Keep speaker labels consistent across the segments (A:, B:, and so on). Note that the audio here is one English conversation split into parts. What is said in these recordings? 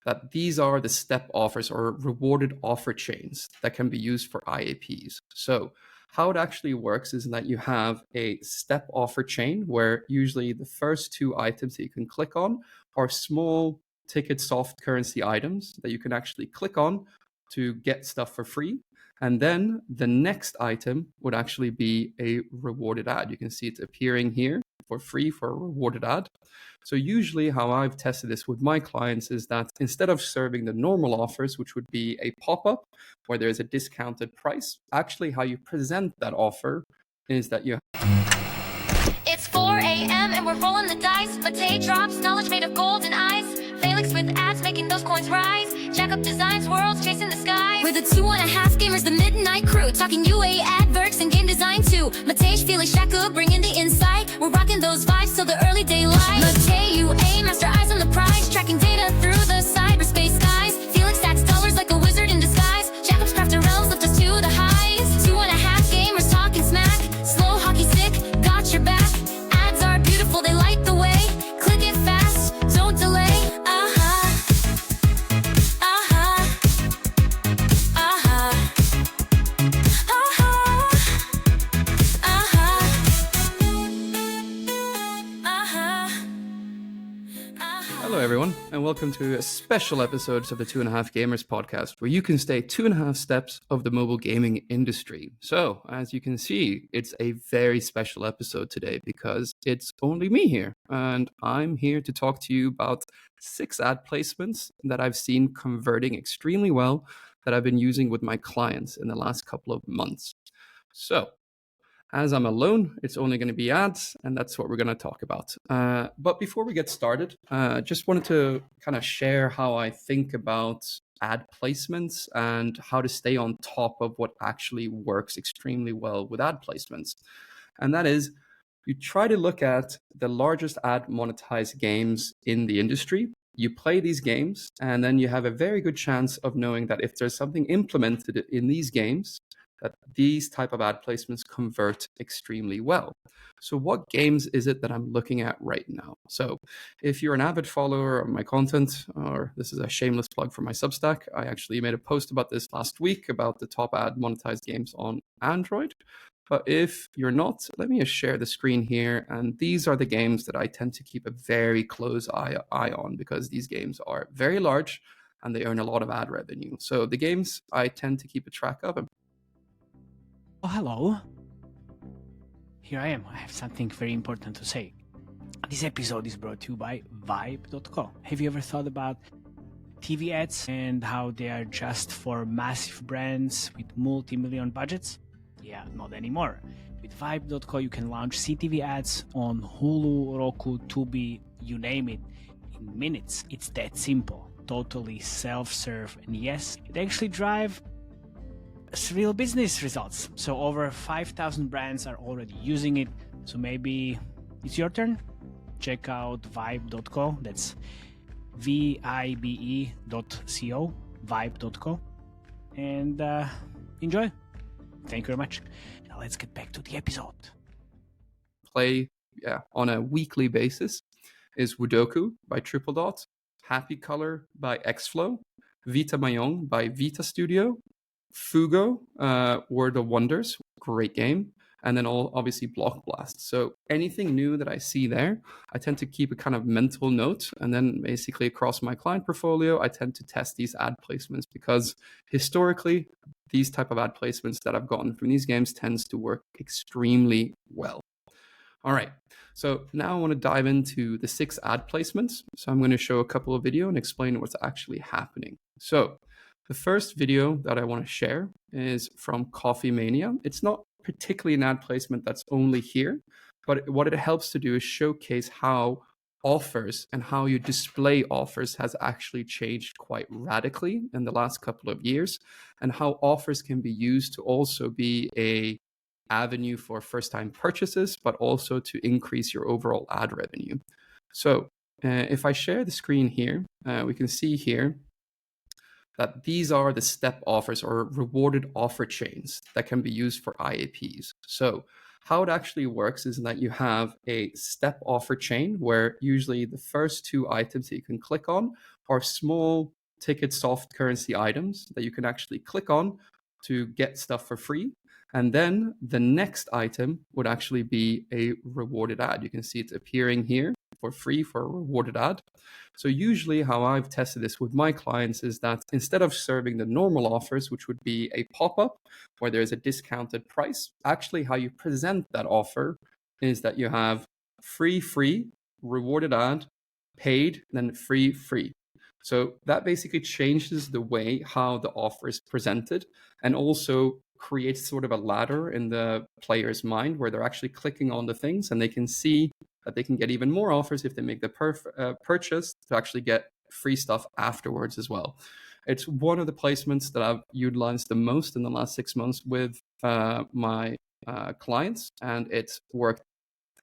A: that these are the step offers or rewarded offer chains that can be used for IAPs. So how it actually works is that you have a step offer chain where usually the first two items that you can click on are small ticket soft currency items that you can actually click on to get stuff for free. And then the next item would actually be a rewarded ad. You can see it appearing here for free for a rewarded ad. So usually how I've tested this with my clients is that instead of serving the normal offers, which would be a pop-up where there's a discounted price, actually how you present that offer is that you
B: It's 4 a.m. and we're rolling the dice. Matei drops knowledge made of golden eyes. Felix with ads making those coins rise. Jack up designs, worlds chasing the sky. We're the 2.5 gamers, the midnight crew. Talking UA adverts and game design too. Matei, Felix, Shaka bringing the insight. We're rocking those vibes till the early daylight. Matei, UA, master eyes on the prize. Tracking data through the cyberspace skies. Felix stacks dollars like a wizard in disguise. Jacob's crafted realms lift us to the highs. 2.5 gamers talking smack. Slow hockey stick, got your back. Ads are beautiful, they light the way. Click it fast, don't delay.
A: Hello, everyone, and welcome to a special episode of the 2.5 Gamers podcast, where you can stay 2.5 steps of the mobile gaming industry. So, as you can see, it's a very special episode today because it's only me here, and I'm here to talk to you about 6 ad placements that I've seen converting extremely well that I've been using with my clients in the last couple of months. So, as I'm alone, it's only going to be ads, and that's what we're going to talk about. But before we get started, just wanted to kind of share how I think about ad placements and how to stay on top of what actually works extremely well with ad placements. And that is, you try to look at the largest ad monetized games in the industry. You play these games, and then you have a very good chance of knowing that if there's something implemented in these games, that these type of ad placements convert extremely well. So what games is it that I'm looking at right now? So if you're an avid follower of my content, or this is a shameless plug for my Substack, I actually made a post about this last week about the top ad monetized games on Android. But if you're not, let me just share the screen here. And these are the games that I tend to keep a very close eye on because these games are very large and they earn a lot of ad revenue. So the games I tend to keep a track of.
C: Oh, hello. Here I am. I have something very important to say. This episode is brought to you by Vibe.co. Have you ever thought about TV ads and how they are just for massive brands with multi-million budgets? Yeah, not anymore. With Vibe.co, you can launch CTV ads on Hulu, Roku, Tubi, you name it, in minutes. It's that simple. Totally self-serve. And yes, it actually drives real business results. So over 5,000 brands are already using it. So maybe it's your turn. Check out vibe.co. That's vibe.co, vibe.co. And enjoy. Thank you very much. Now let's get back to the episode.
A: Play on a weekly basis is Woodoku by Triple Dot, Happy Color by Xflow, Vita Mayong by Vita Studio, Fugo, Word of Wonders, great game, and then obviously Block Blast. So anything new that I see there, I tend to keep a kind of mental note, and then basically across my client portfolio, I tend to test these ad placements because historically, these type of ad placements that I've gotten from these games tends to work extremely well. All right, so now I want to dive into the 6 ad placements. So I'm going to show a couple of videos and explain what's actually happening. So the first video that I want to share is from Coffee Mania. It's not particularly an ad placement that's only here, but what it helps to do is showcase how offers and how you display offers has actually changed quite radically in the last couple of years, and how offers can be used to also be an avenue for first-time purchases, but also to increase your overall ad revenue. So if I share the screen here, we can see here that these are the step offers or rewarded offer chains that can be used for IAPs. So how it actually works is that you have a step offer chain where usually the first two items that you can click on are small ticket soft currency items that you can actually click on to get stuff for free. And then the next item would actually be a rewarded ad. You can see it's appearing here for free for a rewarded ad. So usually how I've tested this with my clients is that instead of serving the normal offers, which would be a pop-up where there's a discounted price, actually how you present that offer is that you have free, rewarded ad, paid, then free. So that basically changes the way how the offer is presented and also creates sort of a ladder in the player's mind where they're actually clicking on the things and they can see that they can get even more offers if they make the purchase to actually get free stuff afterwards as well. It's one of the placements that I've utilized the most in the last 6 months with my clients, and it's worked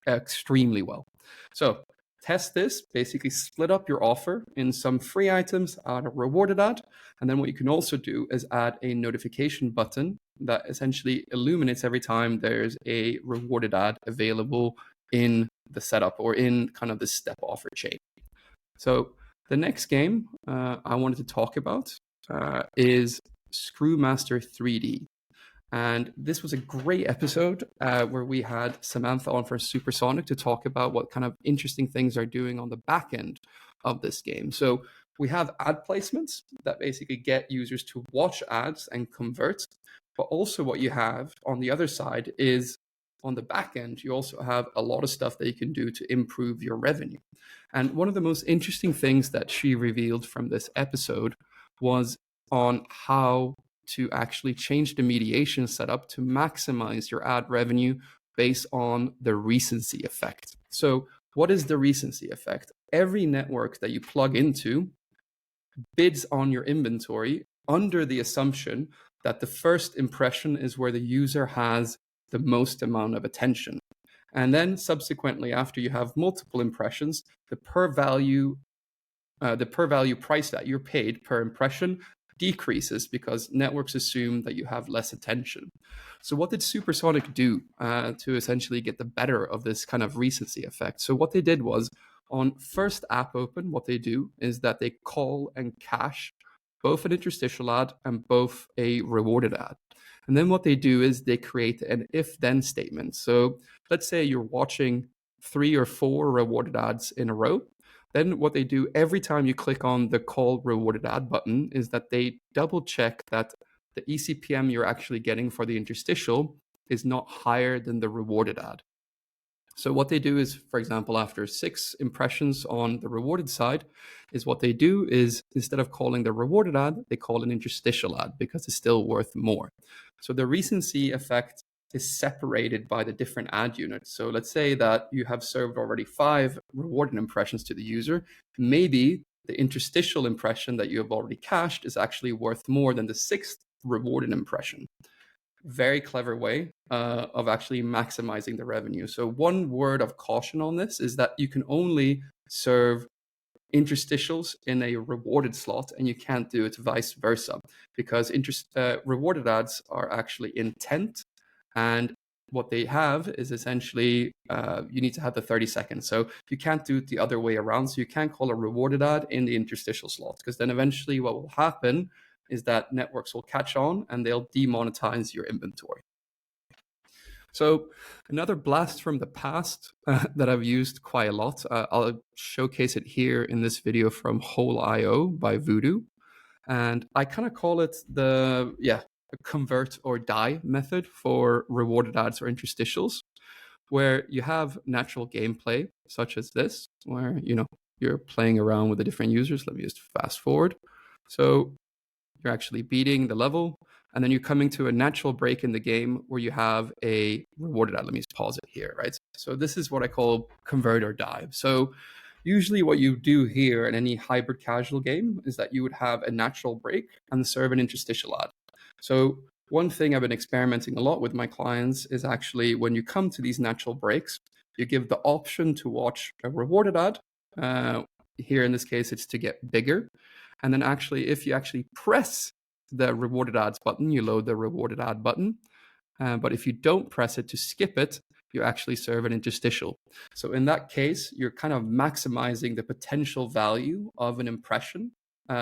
A: extremely well. So test this, basically split up your offer in some free items, add a rewarded ad, and then what you can also do is add a notification button that essentially illuminates every time there's a rewarded ad available in the setup or in kind of the step offer chain. So the next game I wanted to talk about is Screwmaster 3D. And this was a great episode where we had Samantha on for Supersonic to talk about what kind of interesting things are doing on the back end of this game. So we have ad placements that basically get users to watch ads and convert. But also what you have on the other side is on the back end, you also have a lot of stuff that you can do to improve your revenue. And one of the most interesting things that she revealed from this episode was on how to actually change the mediation setup to maximize your ad revenue based on the recency effect. So what is the recency effect? Every network that you plug into bids on your inventory under the assumption that the first impression is where the user has the most amount of attention. And then subsequently, after you have multiple impressions, the per value price that you're paid per impression decreases because networks assume that you have less attention. So what did Supersonic do to essentially get the better of this kind of recency effect? So what they did was on first app open, what they do is that they call and cache both an interstitial ad and both a rewarded ad. And then what they do is they create an if-then statement. So let's say you're watching 3 or 4 rewarded ads in a row. Then what they do every time you click on the call rewarded ad button is that they double check that the eCPM you're actually getting for the interstitial is not higher than the rewarded ad. So what they do is, for example, after 6 impressions on the rewarded side, is what they do is instead of calling the rewarded ad, they call an interstitial ad because it's still worth more. So the recency effect is separated by the different ad units. So let's say that you have served already 5 rewarded impressions to the user. Maybe the interstitial impression that you have already cached is actually worth more than the 6th rewarded impression. Very clever way of actually maximizing the revenue. So one word of caution on this is that you can only serve interstitials in a rewarded slot and you can't do it vice versa because rewarded ads are actually intent, and what they have is essentially you need to have the 30 seconds. So you can't do it the other way around. So you can't call a rewarded ad in the interstitial slot because then eventually what will happen is that networks will catch on and they'll demonetize your inventory. So another blast from the past that I've used quite a lot, I'll showcase it here in this video from Whole.io by Voodoo. And I kind of call it the convert or die method for rewarded ads or interstitials, where you have natural gameplay such as this, where you're playing around with the different users. Let me just fast forward. So you're actually beating the level, and then you're coming to a natural break in the game where you have a rewarded ad. Let me just pause it here, right? So this is what I call convert or die. So usually what you do here in any hybrid casual game is that you would have a natural break and serve an interstitial ad. So one thing I've been experimenting a lot with my clients is actually when you come to these natural breaks, you give the option to watch a rewarded ad. Here in this case, it's to get bigger. And then actually, if you actually press the rewarded ads button, you load the rewarded ad button. But if you don't press it to skip it, you actually serve an interstitial. So in that case, you're kind of maximizing the potential value of an impression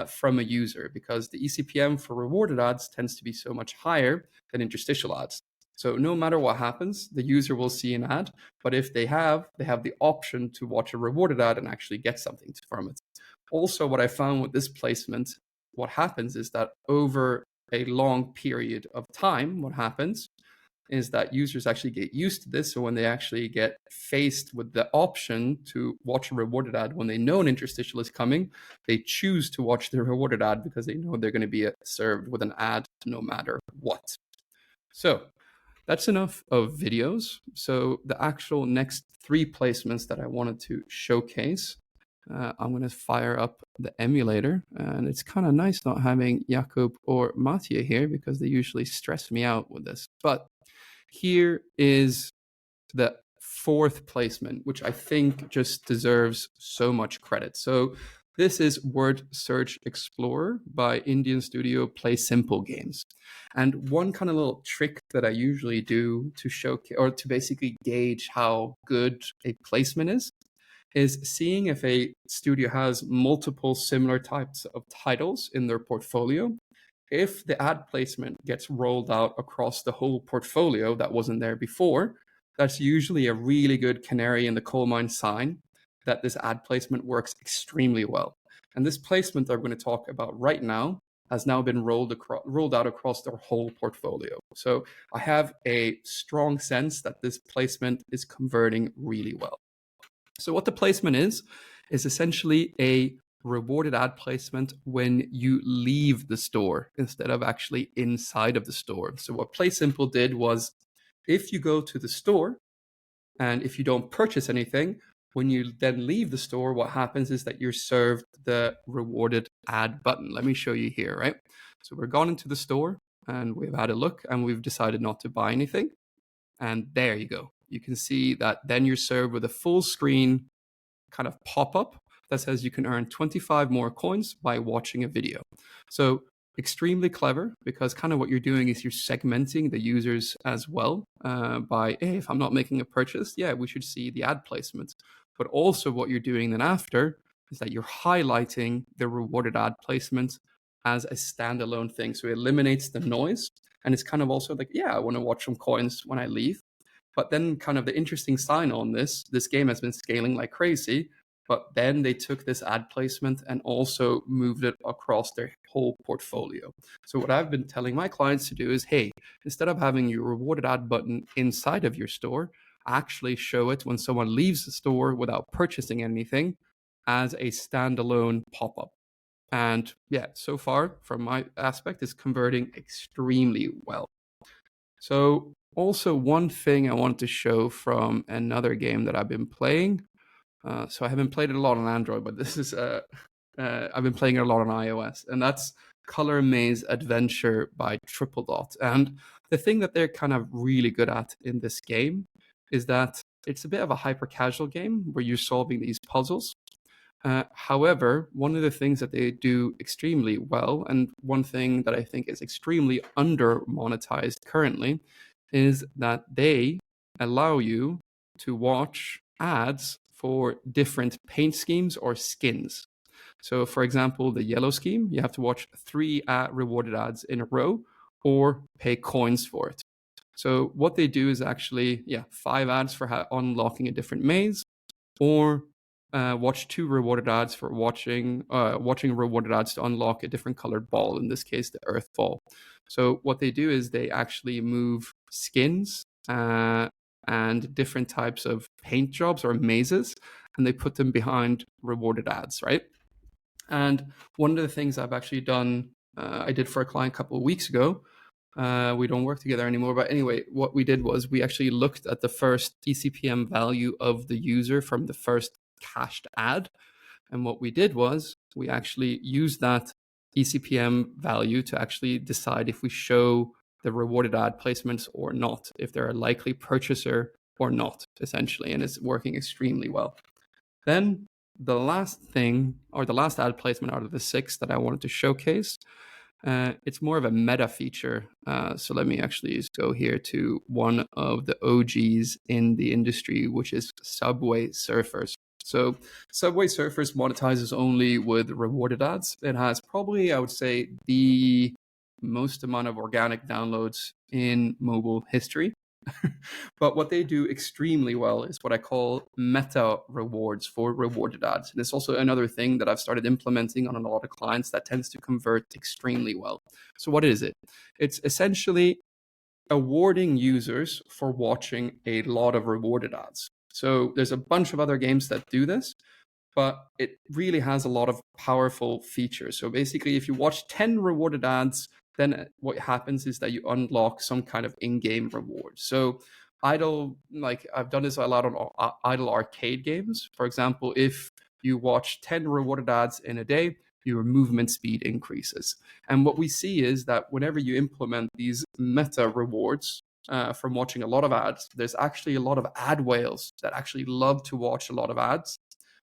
A: from a user, because the eCPM for rewarded ads tends to be so much higher than interstitial ads. So no matter what happens, the user will see an ad, but if they have the option to watch a rewarded ad and actually get something from it. Also, what I found with this placement, what happens is that over a long period of time, what happens is that users actually get used to this. So when they actually get faced with the option to watch a rewarded ad when they know an interstitial is coming, they choose to watch the rewarded ad because they know they're going to be served with an ad no matter what. So that's enough of videos. So the actual next 3 placements that I wanted to showcase, I'm going to fire up the emulator, and it's kind of nice not having Jakub or Mattia here because they usually stress me out with this. But here is the 4th placement, which I think just deserves so much credit. So this is Word Search Explorer by Indian studio Play Simple Games. And one kind of little trick that I usually do to showcase, or to basically gauge how good a placement is seeing if a studio has multiple similar types of titles in their portfolio. If the ad placement gets rolled out across the whole portfolio that wasn't there before, that's usually a really good canary in the coal mine sign that this ad placement works extremely well. And this placement that I'm going to talk about right now has now been rolled out across their whole portfolio. So I have a strong sense that this placement is converting really well. So what the placement is essentially a rewarded ad placement when you leave the store instead of actually inside of the store. So what Play Simple did was, if you go to the store and if you don't purchase anything, when you then leave the store, what happens is that you're served the rewarded ad button. Let me show you here, right? So we're gone into the store and we've had a look and we've decided not to buy anything. And there you go. You can see that then you're served with a full screen kind of pop-up that says you can earn 25 more coins by watching a video. So extremely clever, because kind of what you're doing is you're segmenting the users as well by, hey, if I'm not making a purchase, yeah, we should see the ad placement. But also what you're doing then after is that you're highlighting the rewarded ad placement as a standalone thing. So it eliminates the noise. And it's kind of also like, yeah, I want to watch some coins when I leave. But then kind of the interesting sign on this game has been scaling like crazy, but then they took this ad placement and also moved it across their whole portfolio. So what I've been telling my clients to do is, hey, instead of having your rewarded ad button inside of your store, actually show it when someone leaves the store without purchasing anything as a standalone pop-up. And yeah, so far from my aspect, it's converting extremely well. So also one thing I wanted to show from another game that I've been playing. So I haven't played it a lot on Android, but this is I've been playing it a lot on iOS, and that's Color Maze Adventure by Triple Dot. And the thing that they're kind of really good at in this game is that it's a bit of a hyper casual game where you're solving these puzzles. However, one of the things that they do extremely well, and one thing that I think is extremely under monetized currently, is that they allow you to watch ads for different paint schemes or skins. So for example, the yellow scheme, you have to watch 3 rewarded ads in a row or pay coins for it. So what they do is actually, 5 ads for unlocking a different maze, or watch 2 rewarded ads for watching rewarded ads to unlock a different colored ball, in this case, the earth ball. So what they do is they actually move skins and different types of paint jobs or mazes, and they put them behind rewarded ads, right? And one of the things I've actually done, I did for a client a couple of weeks ago. We don't work together anymore, but anyway, what we did was we actually looked at the first eCPM value of the user from the first cached ad. And what we did was we actually used that eCPM value to actually decide if we show the rewarded ad placements or not, if they're a likely purchaser or not, essentially. And it's working extremely well. Then the last thing, or the last ad placement out of the 6 that I wanted to showcase, It's more of a meta feature. So let me actually just go here to one of the OGs in the industry, which is Subway Surfers. So Subway Surfers monetizes only with rewarded ads. It has probably, I would say, the most amount of organic downloads in mobile history. But what they do extremely well is what I call meta rewards for rewarded ads. And it's also another thing that I've started implementing on a lot of clients that tends to convert extremely well. So what is it? It's essentially awarding users for watching a lot of rewarded ads. So there's a bunch of other games that do this, but it really has a lot of powerful features. So basically, if you watch 10 rewarded ads, then what happens is that you unlock some kind of in-game reward. So I've done this a lot on idle arcade games. For example, if you watch 10 rewarded ads in a day, your movement speed increases. And what we see is that whenever you implement these meta rewards from watching a lot of ads, there's actually a lot of ad whales that actually love to watch a lot of ads.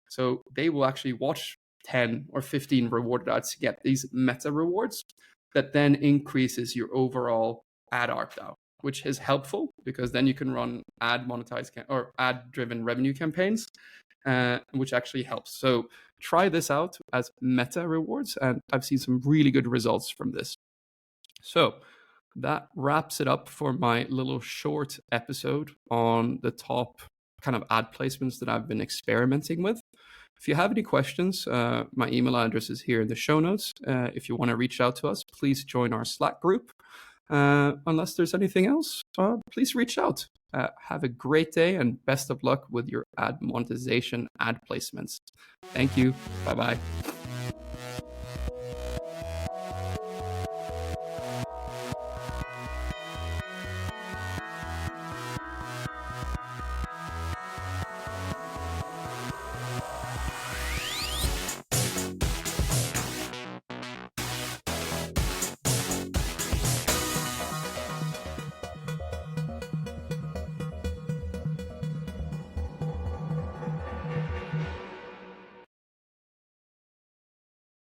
A: So they will actually watch 10 or 15 rewarded ads to get these meta rewards that then increases your overall ad ARPDAU, which is helpful because then you can run ad monetized or ad driven revenue campaigns, which actually helps. So try this out as meta rewards, and I've seen some really good results from this. So that wraps it up for my little short episode on the top kind of ad placements that I've been experimenting with. If you have any questions, my email address is here in the show notes. If you want to reach out to us, please join our Slack group. Unless there's anything else, please reach out. Have a great day and best of luck with your ad monetization ad placements. Thank you. Bye-bye.